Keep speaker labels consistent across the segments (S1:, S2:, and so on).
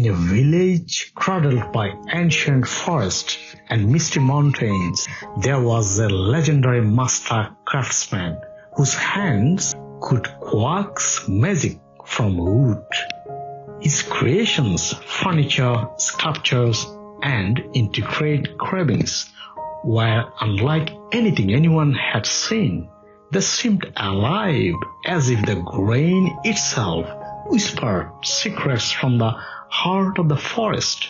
S1: In a village cradled by ancient forests and misty mountains, there was a legendary master craftsman whose hands could wax magic from wood. His creations, furniture, sculptures, and intricate carvings were unlike anything anyone had seen. They seemed alive, as if the grain itself whispered secrets from the heart of the forest.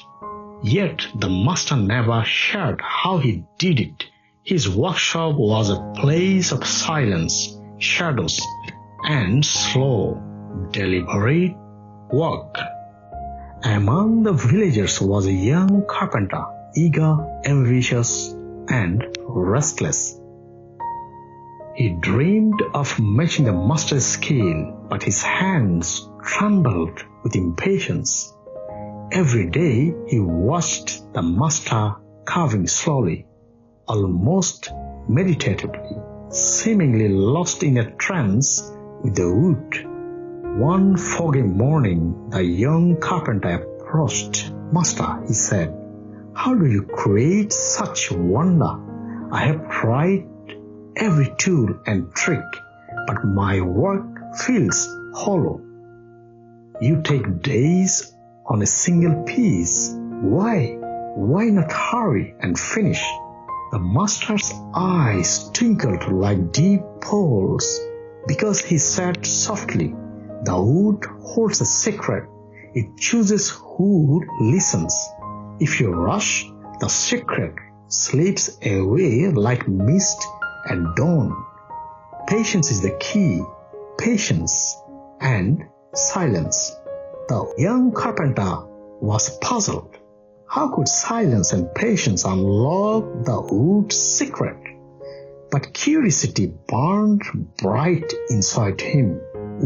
S1: Yet the master never shared how he did it. His workshop was a place of silence, shadows, and slow, deliberate work. Among the villagers was a young carpenter, eager, ambitious, and restless. He dreamed of matching the master's skill, but his hands trembled with impatience. Every day he watched the master carving slowly, almost meditatively, seemingly lost in a trance with the wood. One foggy morning, the young carpenter approached. "Master," he said, "how do you create such wonder? I have tried every tool and trick, but my work feels hollow. You take days on a single piece. Why? Why not hurry and finish?" The master's eyes twinkled like deep pearls. "Because," he said softly, "the wood holds a secret. It chooses who listens. If you rush, the secret slips away like mist at dawn. Patience is the key. Patience and silence." The young carpenter was puzzled. How could silence and patience unlock the wood's secret? But curiosity burned bright inside him.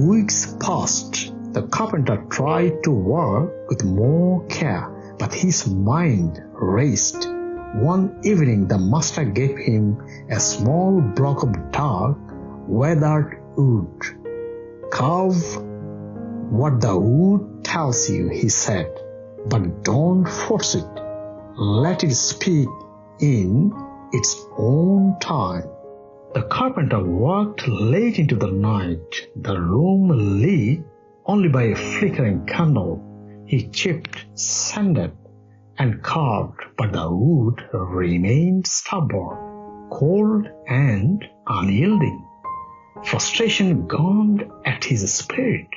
S1: Weeks passed. The carpenter tried to work with more care, but his mind raced. One evening, the master gave him a small block of dark, weathered wood. "Carve what the wood tells you," he said, "but don't force it. Let it speak in its own time." The carpenter worked late into the night, the room lit only by a flickering candle. He chipped, sanded, and carved, but the wood remained stubborn, cold, and unyielding. Frustration gnawed at his spirit.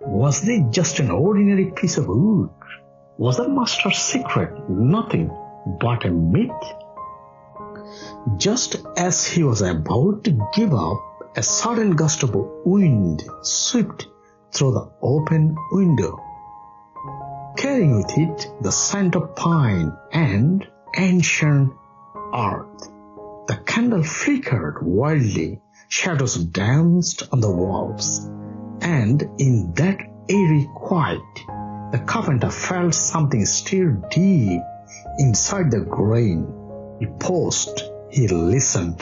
S1: Was this just an ordinary piece of wood? Was the master's secret nothing but a myth? Just as he was about to give up, a sudden gust of wind swept through the open window, carrying with it the scent of pine and ancient earth. The candle flickered wildly, shadows danced on the walls, and in that eerie quiet, the carpenter felt something stir deep inside the grain. He paused, he listened.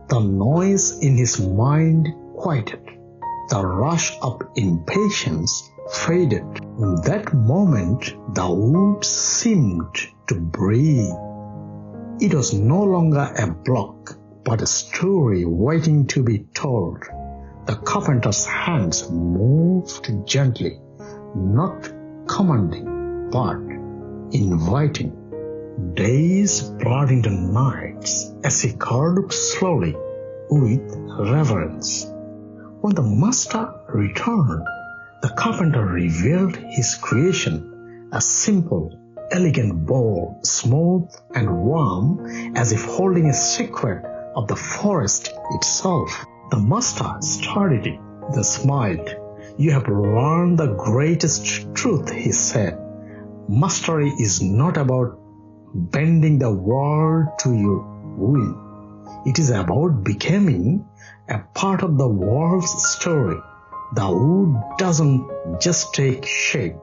S1: The noise in his mind quieted. The rush of impatience faded. In that moment, the wood seemed to breathe. It was no longer a block, but a story waiting to be told. The carpenter's hands moved gently, not commanding, but inviting. Days blurred into nights as he carved slowly with reverence. When the master returned, the carpenter revealed his creation, a simple, elegant bowl, smooth and warm, as if holding a secret of the forest itself. The master studied it, then smiled. "You have learned the greatest truth," he said. "Mastery is not about bending the world to your will. It is about becoming a part of the world's story. The wood doesn't just take shape,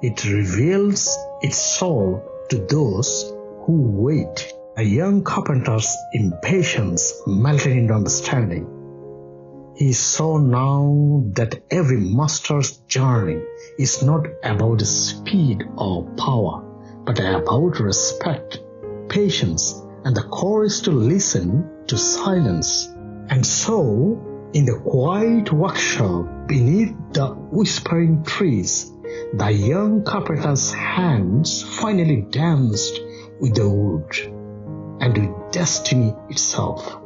S1: it reveals its soul to those who wait." A young carpenter's impatience melted into understanding. He saw now that every master's journey is not about speed or power, but about respect, patience, and the courage to listen to silence. And so, in the quiet workshop beneath the whispering trees, the young carpenter's hands finally danced with the wood and with destiny itself.